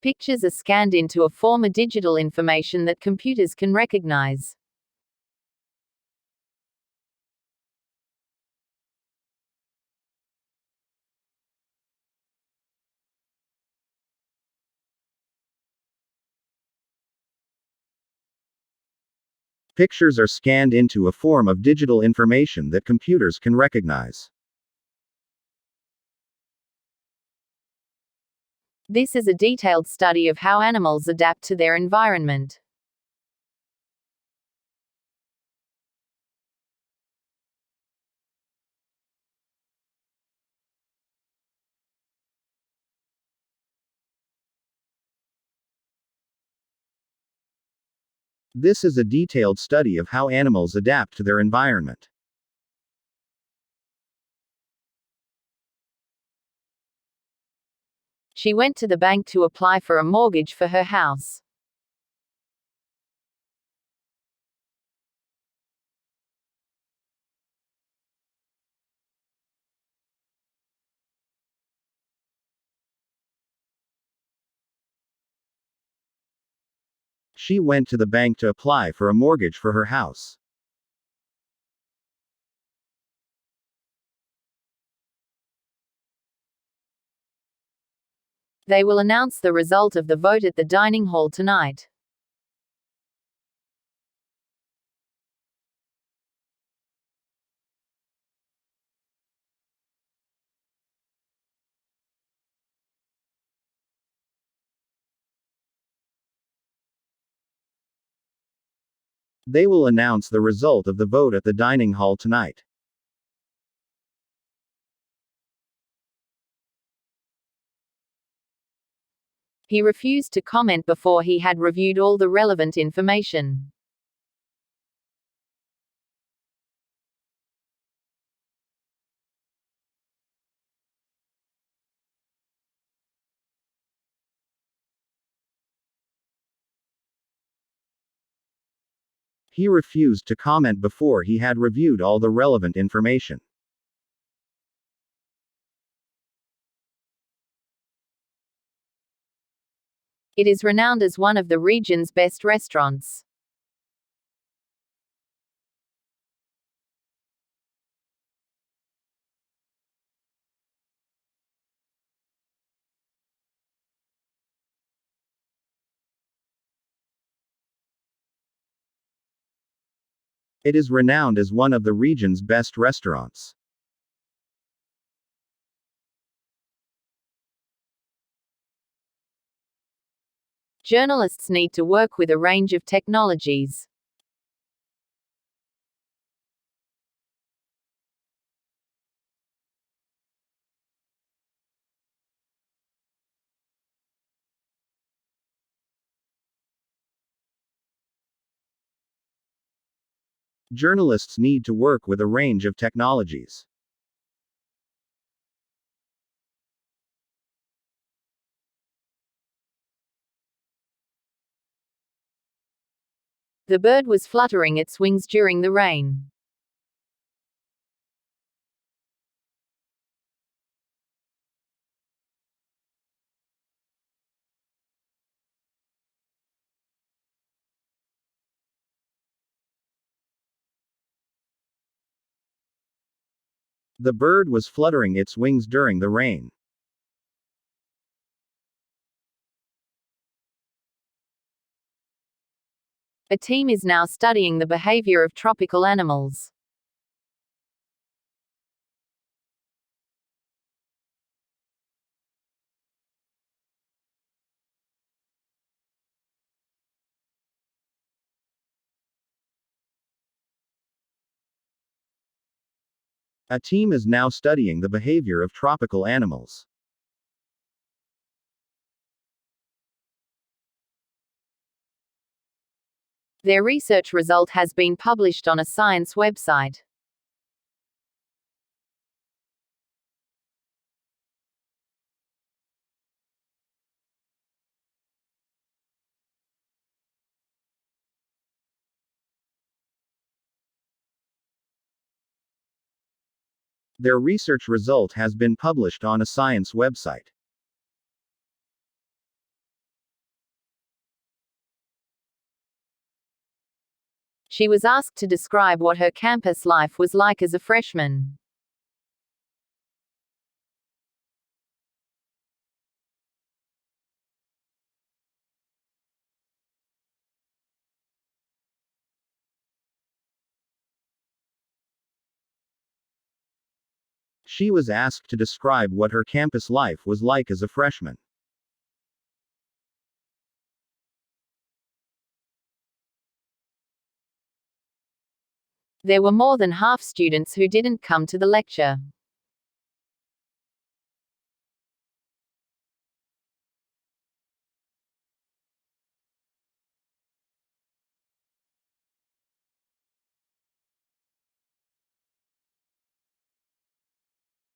Pictures are scanned into a form of digital information that computers can recognize. Pictures are scanned into a form of digital information that computers can recognize. This is a detailed study of how animals adapt to their environment. This is a detailed study of how animals adapt to their environment. She went to the bank to apply for a mortgage for her house. She went to the bank to apply for a mortgage for her house. They will announce the result of the vote at the dining hall tonight. They will announce the result of the vote at the dining hall tonight. He refused to comment before he had reviewed all the relevant information. He refused to comment before he had reviewed all the relevant information. It is renowned as one of the region's best restaurants. It is renowned as one of the region's best restaurants. Journalists need to work with a range of technologies. Journalists need to work with a range of technologies. The bird was fluttering its wings during the rain. The bird was fluttering its wings during the rain. A team is now studying the behavior of tropical animals. A team is now studying the behavior of tropical animals. Their research result has been published on a science website. Their research result has been published on a science website. She was asked to describe what her campus life was like as a freshman. She was asked to describe what her campus life was like as a freshman. There were more than half students who didn't come to the lecture.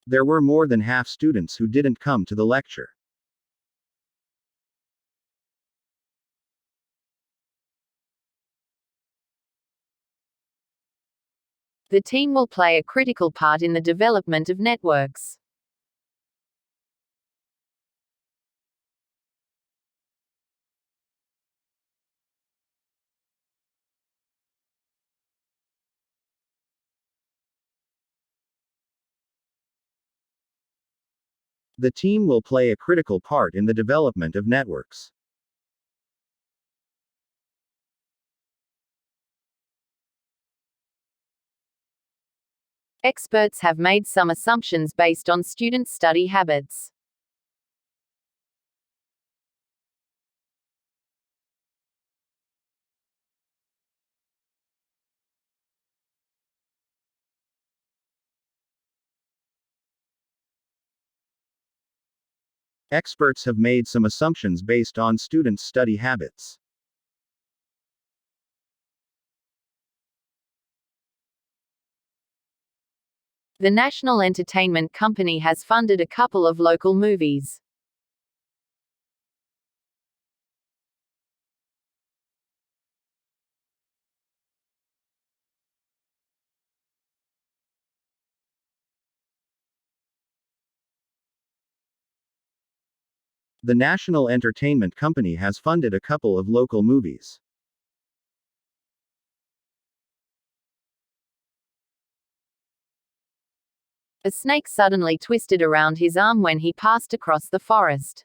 There were more than half students who didn't come to the lecture. The team will play a critical part in the development of networks. The team will play a critical part in the development of networks. Experts have made some assumptions based on student study habits. Experts have made some assumptions based on students' study habits. The national entertainment company has funded a couple of local movies. The national entertainment company has funded a couple of local movies. A snake suddenly twisted around his arm when he passed across the forest.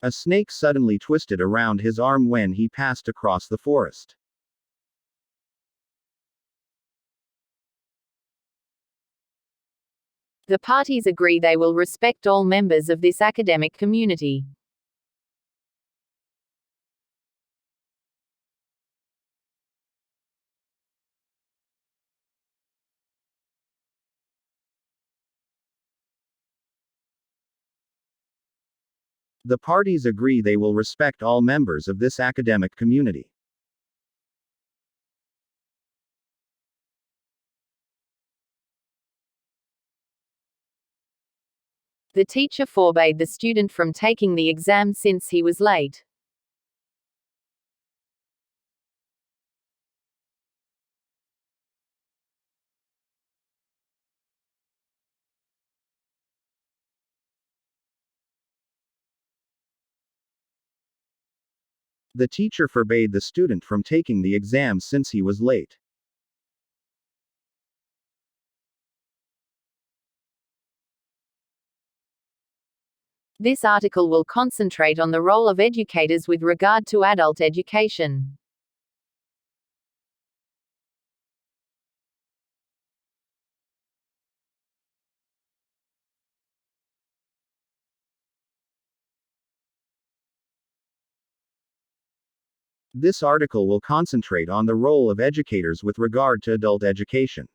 A snake suddenly twisted around his arm when he passed across the forest. The parties agree they will respect all members of this academic community. The parties agree they will respect all members of this academic community. The teacher forbade the student from taking the exam since he was late. The teacher forbade the student from taking the exam since he was late. This article will concentrate on the role of educators with regard to adult education. This article will concentrate on the role of educators with regard to adult education.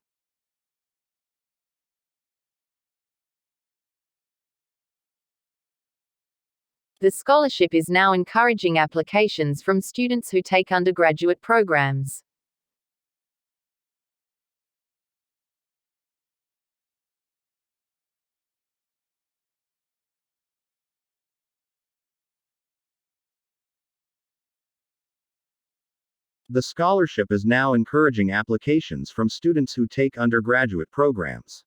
The scholarship is now encouraging applications from students who take undergraduate programs. The scholarship is now encouraging applications from students who take undergraduate programs.